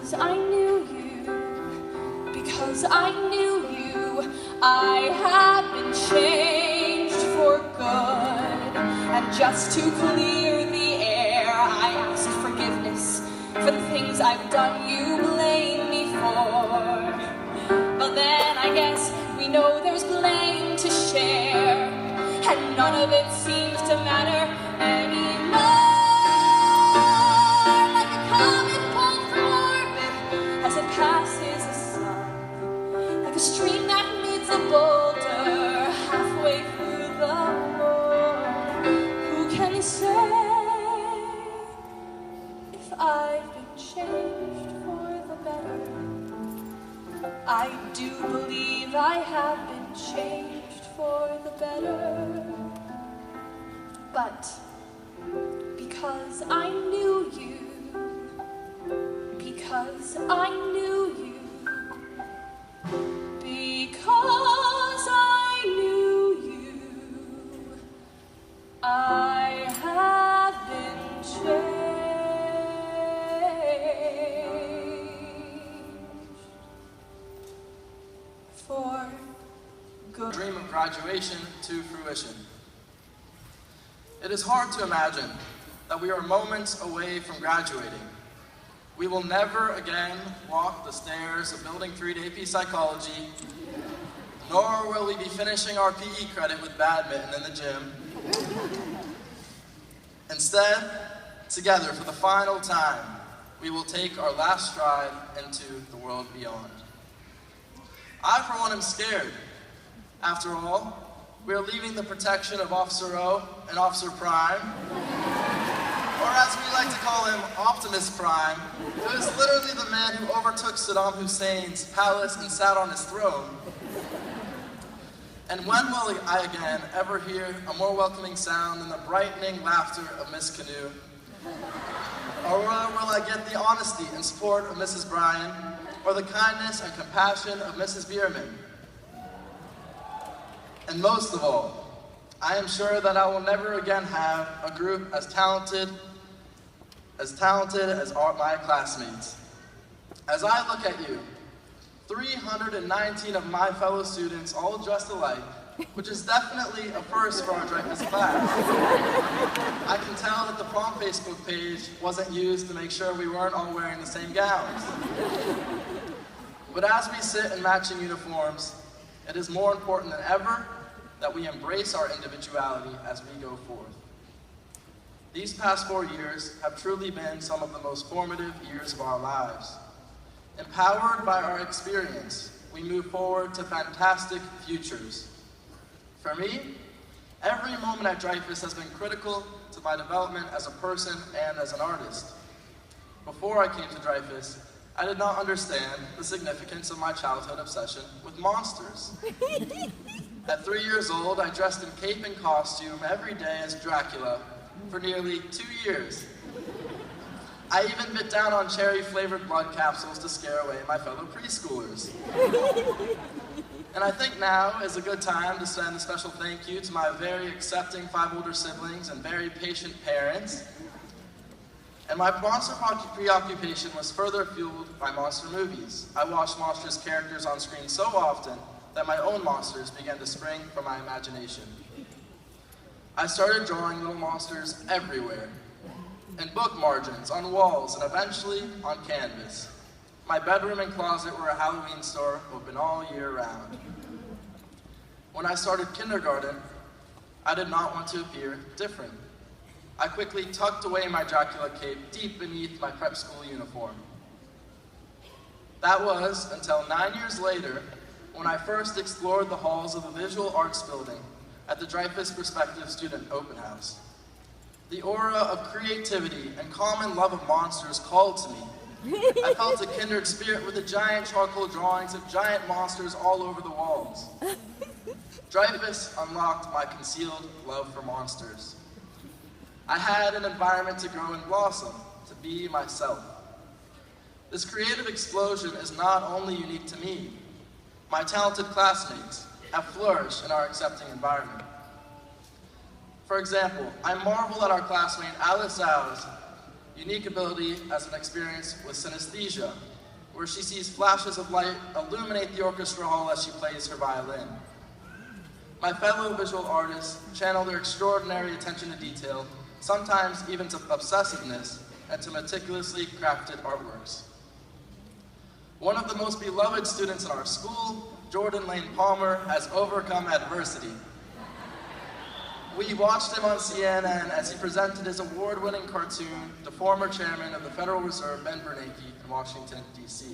because I knew you, because I knew you, I have been changed for good. And just to clear the air, I asked forgiveness for the things I've done you blame me for. But then I guess we know there's blame to share, and none of it seems to matter anymore. Like a comet pulled from orbit as it passes the sun, like a stream that meets a boulder halfway through the moon. Who can say if I've been changed for the better? I do believe I have been changed for the better. But because I knew you, because I knew you, because I knew you, I have been changed for good. Dream of graduation to fruition. It is hard to imagine that we are moments away from graduating. We will never again walk the stairs of Building 3 AP Psychology, nor will we be finishing our PE credit with badminton in the gym. Instead, together for the final time, we will take our last stride into the world beyond. I, for one, am scared. After all, we are leaving the protection of Officer O and Officer Prime, or as we like to call him, Optimus Prime, who is literally the man who overtook Saddam Hussein's palace and sat on his throne. And when will I again ever hear a more welcoming sound than the brightening laughter of Miss Canoe? Or will I get the honesty and support of Mrs. Bryan, or the kindness and compassion of Mrs. Bierman? And most of all, I am sure that I will never again have a group as talented as my classmates. As I look at you, 319 of my fellow students, all dressed alike, which is definitely a first for our Dreyfoos class. I can tell that the prom Facebook page wasn't used to make sure we weren't all wearing the same gowns. But as we sit in matching uniforms, it is more important than ever that we embrace our individuality as we go forth. These past 4 years have truly been some of the most formative years of our lives. Empowered by our experience, we move forward to fantastic futures. For me, every moment at Dreyfoos has been critical to my development as a person and as an artist. Before I came to Dreyfoos, I did not understand the significance of my childhood obsession with monsters. At 3 years old, I dressed in cape and costume every day as Dracula for nearly 2 years. I even bit down on cherry-flavored blood capsules to scare away my fellow preschoolers. And I think now is a good time to send a special thank you to my very accepting 5 older siblings and very patient parents. And my monster preoccupation was further fueled by monster movies. I watched monstrous characters on screen so often that my own monsters began to spring from my imagination. I started drawing little monsters everywhere, in book margins, on walls, and eventually on canvas. My bedroom and closet were a Halloween store open all year round. When I started kindergarten, I did not want to appear different. I quickly tucked away my Dracula cape deep beneath my prep school uniform. That was until 9 years later, when I first explored the halls of the Visual Arts Building at the Dreyfoos Perspective Student Open House. The aura of creativity and common love of monsters called to me. I felt a kindred spirit with the giant charcoal drawings of giant monsters all over the walls. Dreyfoos unlocked my concealed love for monsters. I had an environment to grow and blossom, to be myself. This creative explosion is not only unique to me. My talented classmates have flourished in our accepting environment. For example, I marvel at our classmate Alice Zhao's unique ability as an experience with synesthesia where she sees flashes of light illuminate the orchestra hall as she plays her violin. My fellow visual artists channel their extraordinary attention to detail, sometimes even to obsessiveness, into meticulously crafted artworks. One of the most beloved students in our school, Jordan Lane Palmer, has overcome adversity. We watched him on CNN as he presented his award-winning cartoon to former chairman of the Federal Reserve, Ben Bernanke, in Washington, D.C.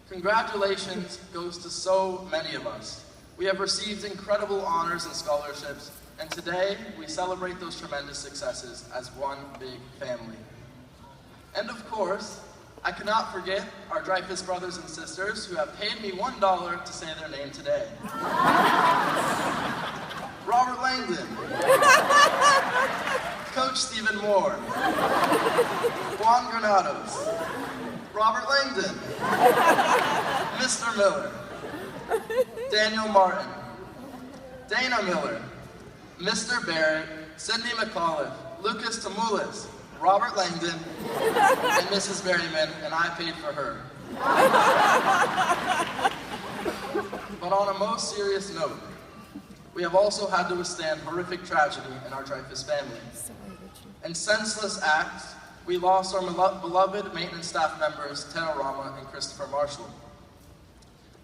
Congratulations goes to so many of us. We have received incredible honors and scholarships, and today we celebrate those tremendous successes as one big family. And of course, I cannot forget our Dreyfoos brothers and sisters who have paid me $1 to say their name today. Robert Langdon, Coach Stephen Moore, Juan Granados, Robert Langdon, Mr. Miller, Daniel Martin, Dana Miller, Mr. Barrett, Cindy McAuliffe, Lucas Tamulis, Robert Langdon, and Mrs. Berryman, and I paid for her. But on a most serious note, we have also had to withstand horrific tragedy in our Dreyfoos family. In senseless acts, we lost our beloved maintenance staff members, Tara Rama and Christopher Marshall.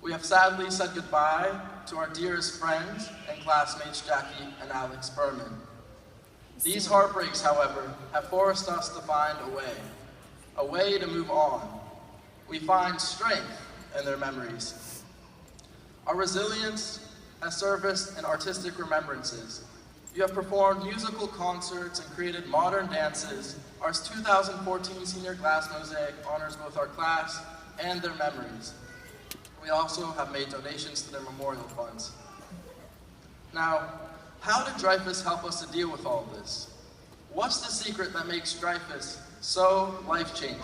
We have sadly said goodbye to our dearest friends and classmates, Jackie and Alex Berman. These heartbreaks, however, have forced us to find a way to move on. We find strength in their memories. Our resilience has surfaced in artistic remembrances. You have performed musical concerts and created modern dances. Our 2014 Senior Glass Mosaic honors both our class and their memories. We also have made donations to their memorial funds. Now, how did Dreyfoos help us to deal with all this? What's the secret that makes Dreyfoos so life-changing?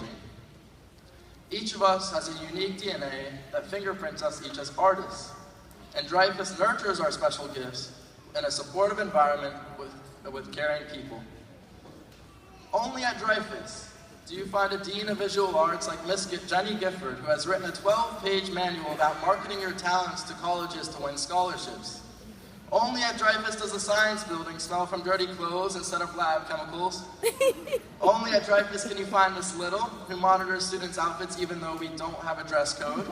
Each of us has a unique DNA that fingerprints us each as artists, and Dreyfoos nurtures our special gifts in a supportive environment with caring people. Only at Dreyfoos do you find a Dean of Visual Arts like Miss Jenny Gifford, who has written a 12-page manual about marketing your talents to colleges to win scholarships. Only at Dreyfoos does the science building smell from dirty clothes instead of lab chemicals. Only at Dreyfoos can you find Miss Little, who monitors students' outfits even though we don't have a dress code.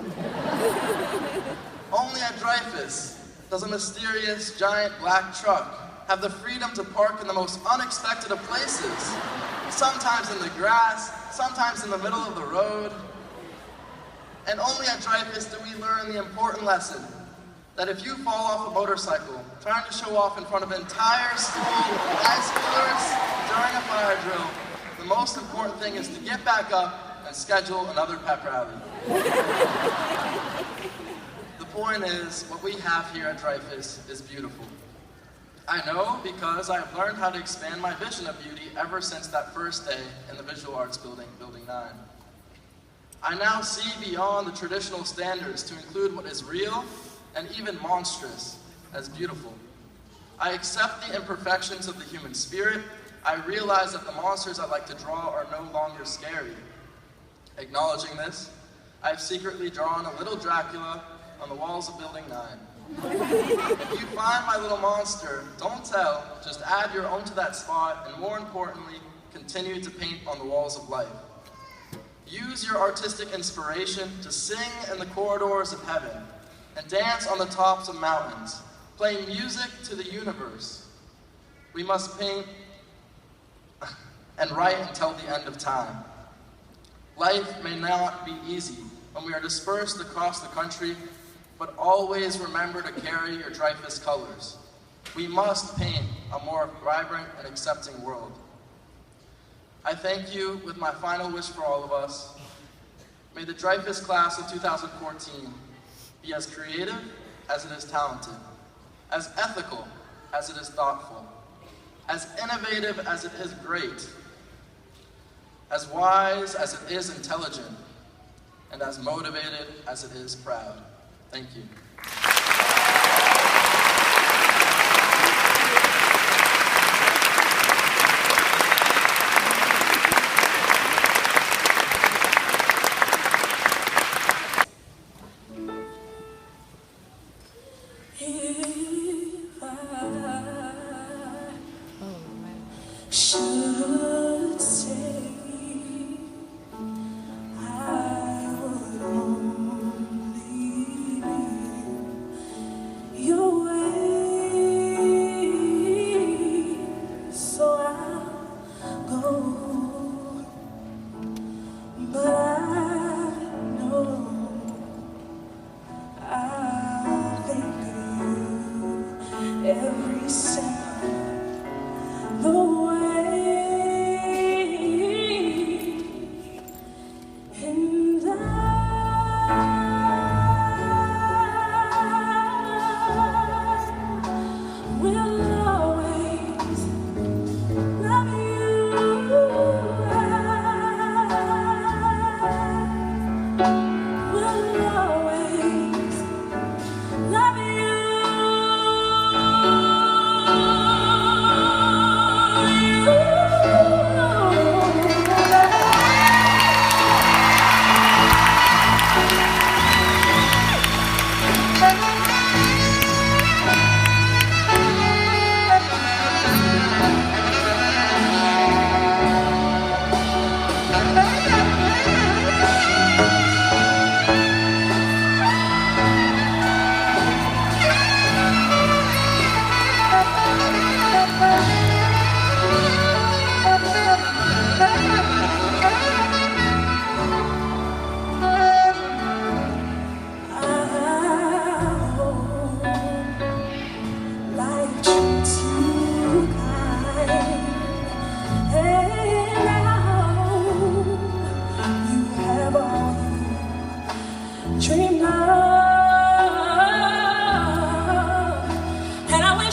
Only at Dreyfoos does a mysterious giant black truck have the freedom to park in the most unexpected of places. Sometimes in the grass, sometimes in the middle of the road. And only at Dreyfoos do we learn the important lesson that if you fall off a motorcycle trying to show off in front of an entire school of high schoolers during a fire drill, the most important thing is to get back up and schedule another pep rally. The point is, what we have here at Dreyfoos is beautiful. I know because I have learned how to expand my vision of beauty ever since that first day in the Visual Arts Building, Building 9. I now see beyond the traditional standards to include what is real and even monstrous as beautiful. I accept the imperfections of the human spirit. I realize that the monsters I like to draw are no longer scary. Acknowledging this, I've secretly drawn a little Dracula on the walls of Building 9. If you find my little monster, don't tell, just add your own to that spot, and more importantly, continue to paint on the walls of life. Use your artistic inspiration to sing in the corridors of heaven, and dance on the tops of mountains, playing music to the universe. We must paint and write until the end of time. Life may not be easy when we are dispersed across the country, but always remember to carry your Dreyfoos colors. We must paint a more vibrant and accepting world. I thank you with my final wish for all of us. May the Dreyfoos class of 2014 be as creative as it is talented, as ethical as it is thoughtful, as innovative as it is great, as wise as it is intelligent, and as motivated as it is proud. Thank you.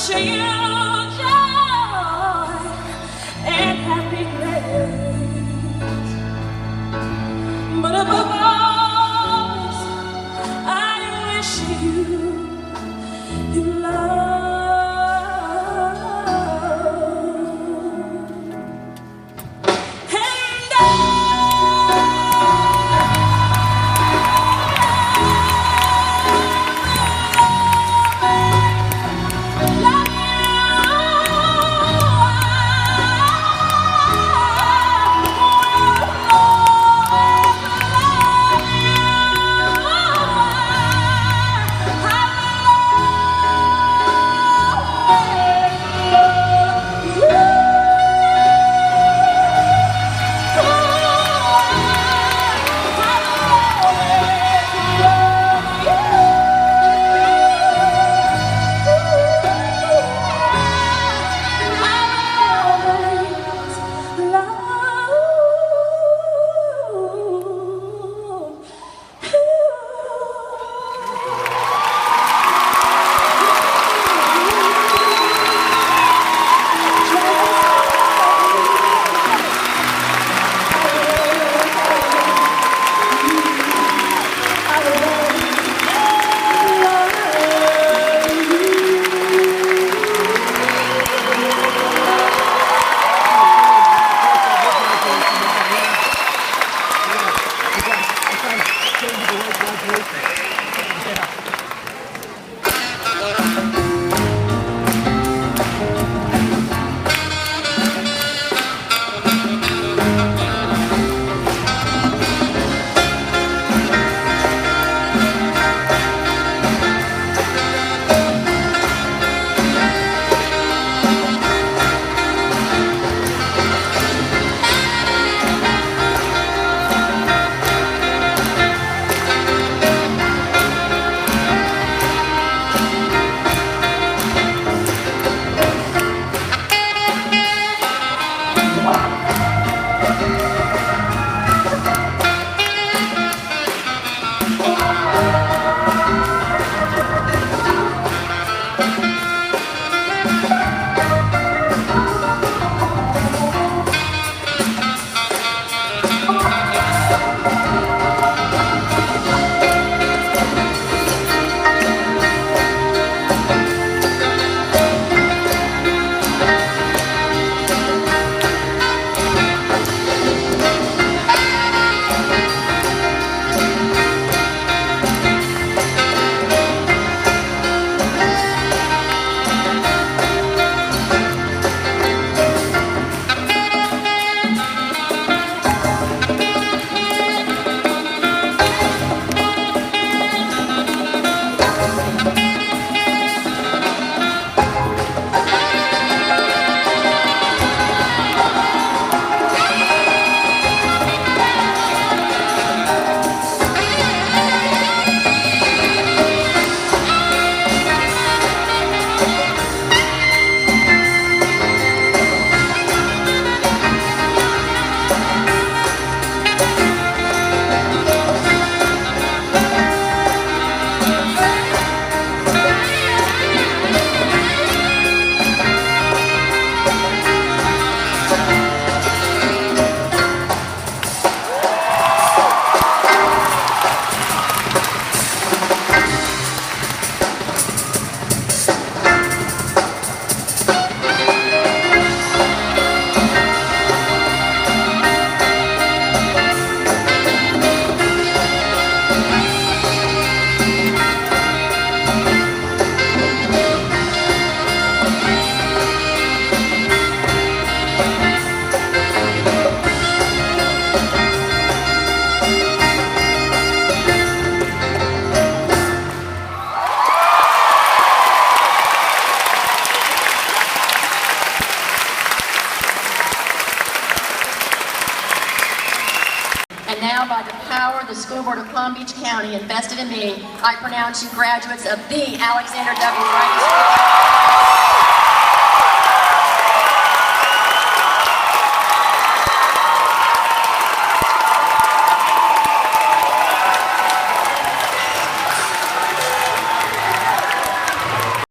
wishing you joy and happiness. But above all this, I wish you love. Now, by the power the School Board of Palm Beach County invested in me, I pronounce you graduates of the Alexander W. Wright School.